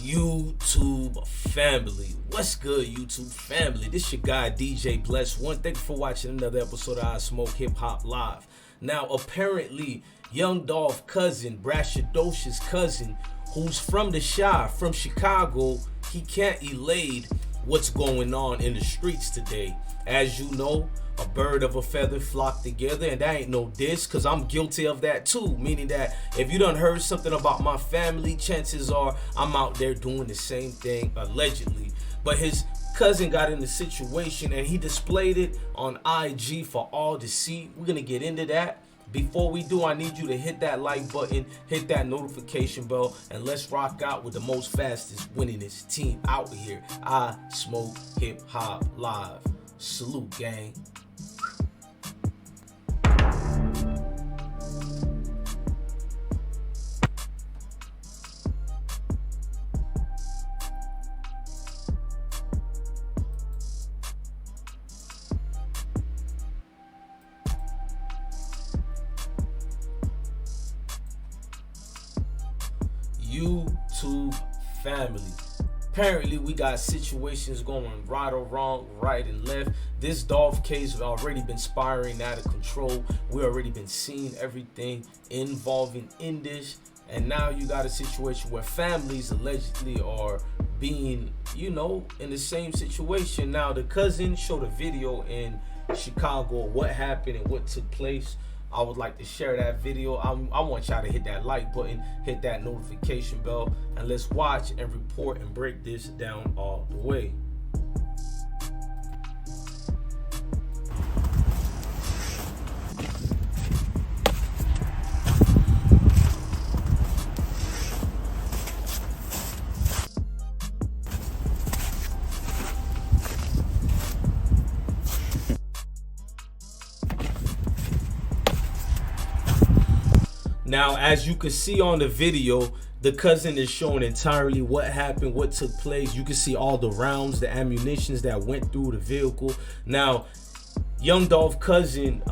YouTube family, what's good, YouTube family? This your guy DJ Bless One. Thank you for watching another episode of I Smoke Hip Hop Live. Now, apparently, young Dolph cousin, Brashadocious cousin, who's from the Chi, from Chicago, he can't elade what's going on in the streets today. As you know, a bird of a feather flock together, and that ain't no diss, because I'm guilty of that too. Meaning that if you done heard something about my family, chances are I'm out there doing the same thing, allegedly. But his cousin got in the situation and he displayed it on IG for all to see. We're gonna get into that. Before we do, I need you to hit that like button, hit that notification bell, and let's rock out with the most fastest, winningest team out here. I Smoke Hip Hop Live. Salute, gang. YouTube family. Apparently, we got situations going right or wrong, right and left. This Dolph case has already been spiraling out of control. We already been seeing everything involving in this. And now you got a situation where families allegedly are being, in the same situation. Now, the cousin showed a video in Chicago, what happened and what took place. I would like to share that video. I want y'all to hit that like button, hit that notification bell, and let's watch and report and break this down all the way. Now, as you can see on the video, the cousin is showing entirely what happened, what took place. You can see all the rounds, the ammunitions that went through the vehicle. Now, young Dolph cousin,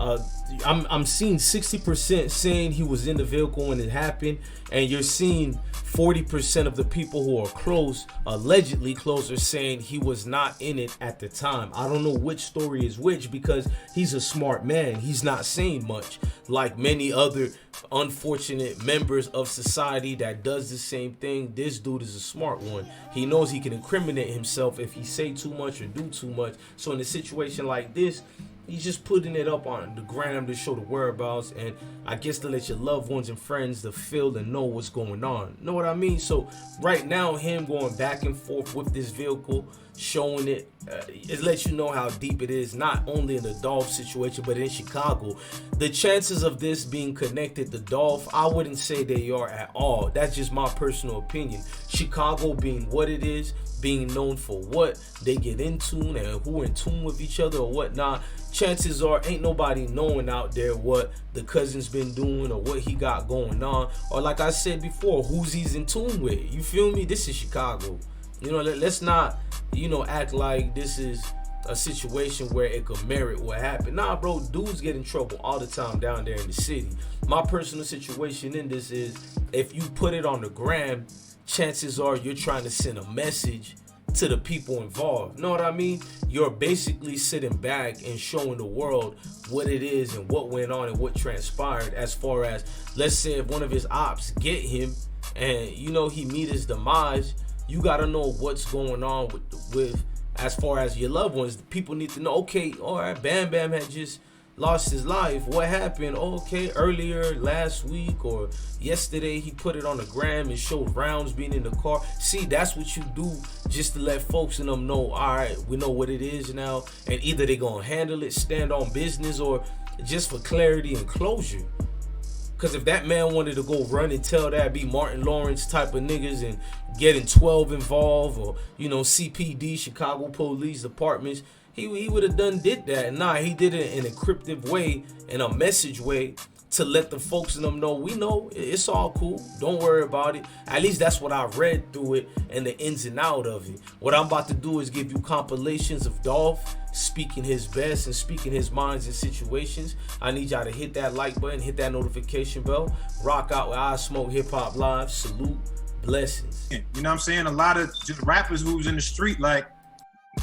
I'm seeing 60% saying he was in the vehicle when it happened, and you're seeing 40% of the people who are close, allegedly close, are saying he was not in it at the time. I don't know which story is which, because he's a smart man. He's not saying much, like many other unfortunate members of society that does the same thing. This dude is a smart one. He knows he can incriminate himself if he say too much or do too much. So in a situation like this, he's just putting it up on the gram to show the whereabouts, and I guess to let your loved ones and friends to feel and know what's going on. Know what I mean? So right now, him going back and forth with this vehicle, showing it, it lets you know how deep it is, not only in the Dolph situation, but in Chicago. The chances of this being connected to Dolph, I wouldn't say they are at all. That's just my personal opinion. Chicago being what it is, being known for what they get into and who are in tune with each other or whatnot, chances are ain't nobody knowing out there what the cousin's been doing or what he got going on, or like I said before, who's he's in tune with. You feel me? This is Chicago. Let's not, act like this is a situation where it could merit what happened. Nah, bro, dudes get in trouble all the time down there in the city. My personal situation in this is, if you put it on the gram, chances are you're trying to send a message to the people involved. Know what I mean? You're basically sitting back and showing the world what it is and what went on and what transpired, as far as, let's say, if one of his ops get him and he meet his demise, you got to know what's going on with as far as your loved ones. People need to know, okay, all right, Bam Bam had just lost his life. What happened? Okay, earlier last week or yesterday he put it on the gram and showed rounds being in the car. See, that's what you do, just to let folks in them know, all right, we know what it is now, and either they gonna handle it, stand on business, or just for clarity and closure. Because if that man wanted to go run and tell that, be Martin Lawrence type of niggas and getting 12 involved, or CPD, Chicago Police Departments, he would have did that. Nah, he did it in a cryptic way, in a message way, to let the folks in them know, we know it's all cool, don't worry about it. At least that's what I read through it and the ins and out of it. What I'm about to do is give you compilations of Dolph speaking his best and speaking his minds in situations. I need y'all to hit that like button, hit that notification bell, rock out with I Smoke Hip Hop Live. Salute. Blessings. You know what I'm saying? A lot of just rappers who's in the street, like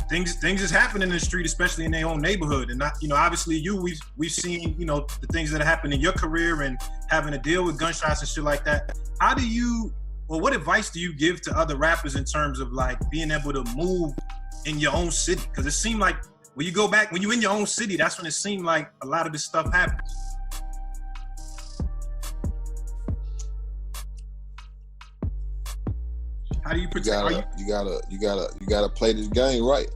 things is happening in the street, especially in their own neighborhood. And not, you know, obviously we've seen, you know, the things that happen in your career and having to deal with gunshots and shit like that. What advice do you give to other rappers in terms of like being able to move in your own city? Because it seemed like when you're in your own city, that's when it seemed like a lot of this stuff happens. How do you protect? You gotta play this game right.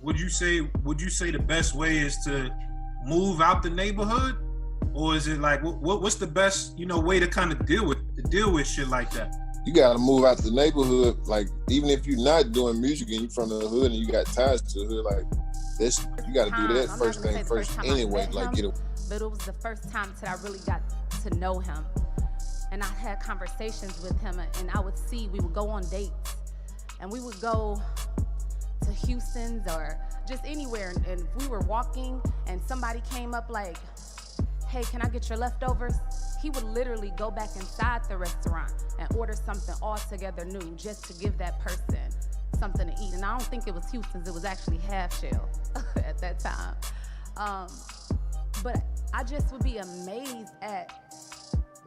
Would you say the best way is to move out the neighborhood, or is it like what's the best, you know, way to kind of deal with shit like that? You gotta move out the neighborhood. Like, even if you're not doing music and you from the hood and you got ties to the hood, like this, you gotta do that first thing first anyway. Like, get it. But it was the first time that I really got to know him. And I had conversations with him, and we would go on dates, and we would go to Houston's or just anywhere. And if we were walking and somebody came up like, hey, can I get your leftovers? He would literally go back inside the restaurant and order something altogether new just to give that person something to eat. And I don't think it was Houston's, it was actually Half Shell at that time. But I just would be amazed at,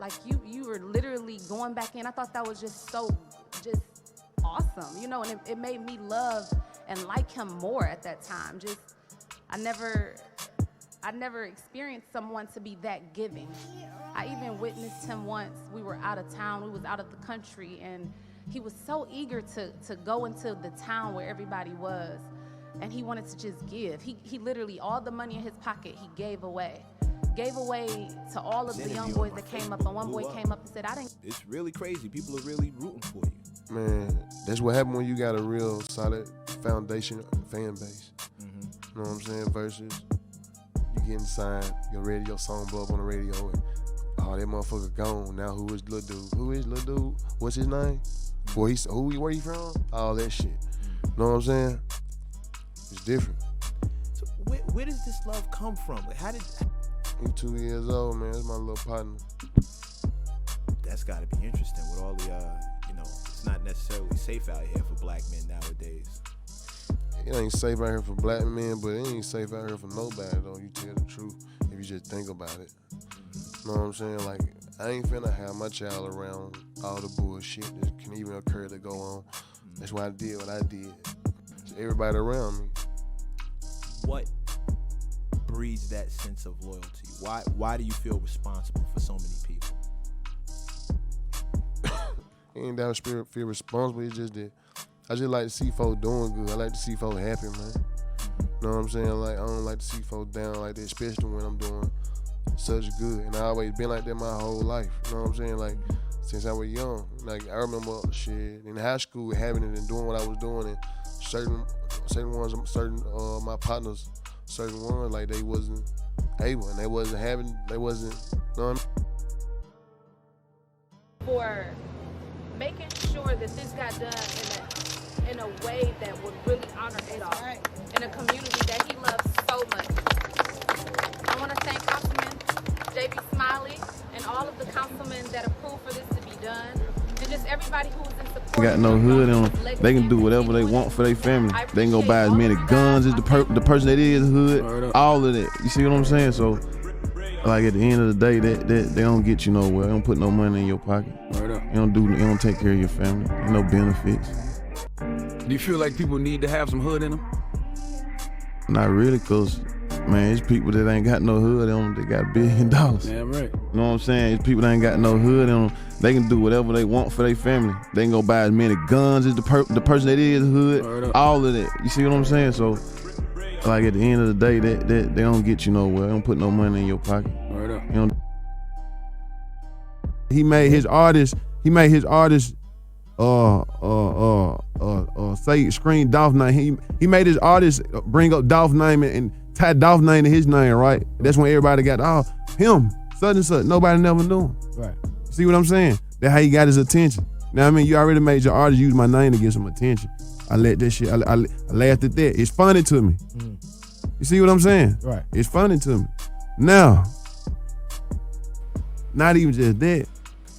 like, you were literally going back in. I thought that was just awesome, you know, and it made me love and like him more at that time. I never experienced someone to be that giving. I even witnessed him once. We were out of town, we was out of the country, and he was so eager to go into the town where everybody was, and he wanted to just give. He literally, all the money in his pocket, he gave away to all of the young boys that came up, and one boy came up and said, It's really crazy. People are really rooting for you. Man, that's what happened when you got a real solid foundation fan base. Mm-hmm. You know what I'm saying? Versus you getting signed, your song blow up on the radio, and that motherfucker gone. Now who is Lil Dude? Who is Lil Dude? What's his name? Where he from? All that shit. You know what I'm saying? It's different. So where does this love come from? Like, I'm 2 years old, man. That's my little partner. That's got to be interesting with all the, you know, it's not necessarily safe out here for black men nowadays. It ain't safe out here for black men, but it ain't safe out here for nobody, though. You tell the truth if you just think about it. You know what I'm saying? Like, I ain't finna have my child around all the bullshit that can even occur to go on. That's why I did what I did. Just everybody around me. What breeds that sense of loyalty? Why do you feel responsible for so many people? Ain't that I feel responsible. It's just that I just like to see folks doing good. I like to see folks happy, man. You know what I'm saying? Like, I don't like to see folks down like that, especially when I'm doing such good. And I always been like that my whole life. You know what I'm saying? Like, since I was young. Like, I remember shit in high school having it and doing what I was doing, and certain my partners, certain ones, like, they wasn't able, and they wasn't, you know what I mean? For making sure that this got done in a way that would really honor it all, in a community that he loves so much. I want to thank Councilman J.B. Smiley and all of the councilmen that approved for this to be done, and just everybody who was in support. They got no hood in them. They can do whatever they want for their family. They can go buy as many guns as the person that is hood. All of that. You see what I'm saying? So, like, at the end of the day, they don't get you nowhere. They don't put no money in your pocket. They don't take care of your family. Ain't no benefits. Do you feel like people need to have some hood in them? Not really, cause man, it's people that ain't got no hood on them. They got $1 billion. Damn right. You know what I'm saying? It's people that ain't got no hood on them. They can do whatever they want for their family. They can go buy as many guns as the person that is hood. All of that. You see what I'm saying? So, like, at the end of the day, they don't get you nowhere. They don't put no money in your pocket. You know? He made his artist say screen Dolph name. He made his artist bring up Dolph name and tie Dolph name to his name, right? That's when everybody got him, such and such. Nobody never knew him. Right. See what I'm saying? That's how he got his attention. Now, I mean, you already made your artist use my name to get some attention. I let that shit, I laughed at that. It's funny to me. You see what I'm saying? Right. It's funny to me. Now, not even just that,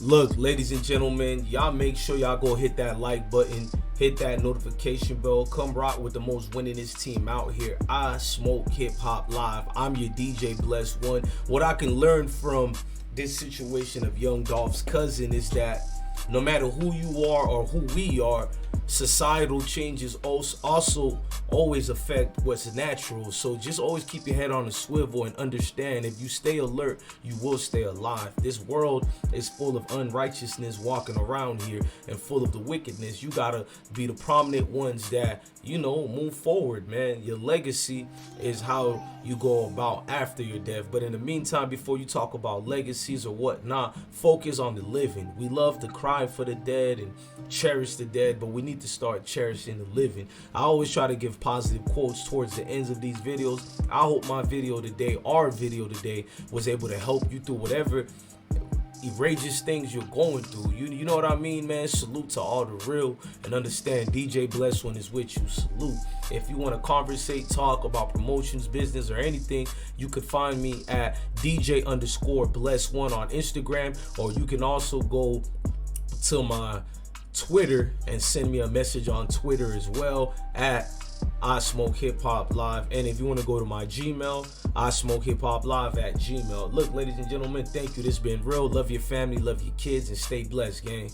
Look, ladies and gentlemen, y'all make sure y'all go hit that like button, hit that notification bell, come rock with the most winningest team out here. I Smoke Hip Hop Live. I'm your DJ Bless One. What I can learn from this situation of Young Dolph's cousin is that no matter who you are or who we are, societal changes also always affect what's natural. So just always keep your head on a swivel and understand, if you stay alert, you will stay alive. This world is full of unrighteousness walking around here and full of the wickedness. You gotta be the prominent ones that, move forward, man. Your legacy is how you go about after your death. But in the meantime, before you talk about legacies or whatnot, focus on the living. We love to cry for the dead and cherish the dead, but we need to start cherishing the living. I always try to give positive quotes towards the ends of these videos. I hope my video today, our video today, was able to help you through whatever outrageous things you're going through. You know what I mean, man? Salute to all the real, and understand DJ Bless One is with you. Salute. If you want to conversate, talk about promotions, business, or anything, you could find me at DJ_Bless1 on Instagram, or you can also go to my Twitter and send me a message on Twitter as well at I Smoke Hip Hop Live. And if you want to go to my Gmail, I Smoke Hip Hop Live at Gmail. Look, ladies and gentlemen, thank you. This has been real. Love your family, love your kids, and stay blessed, gang.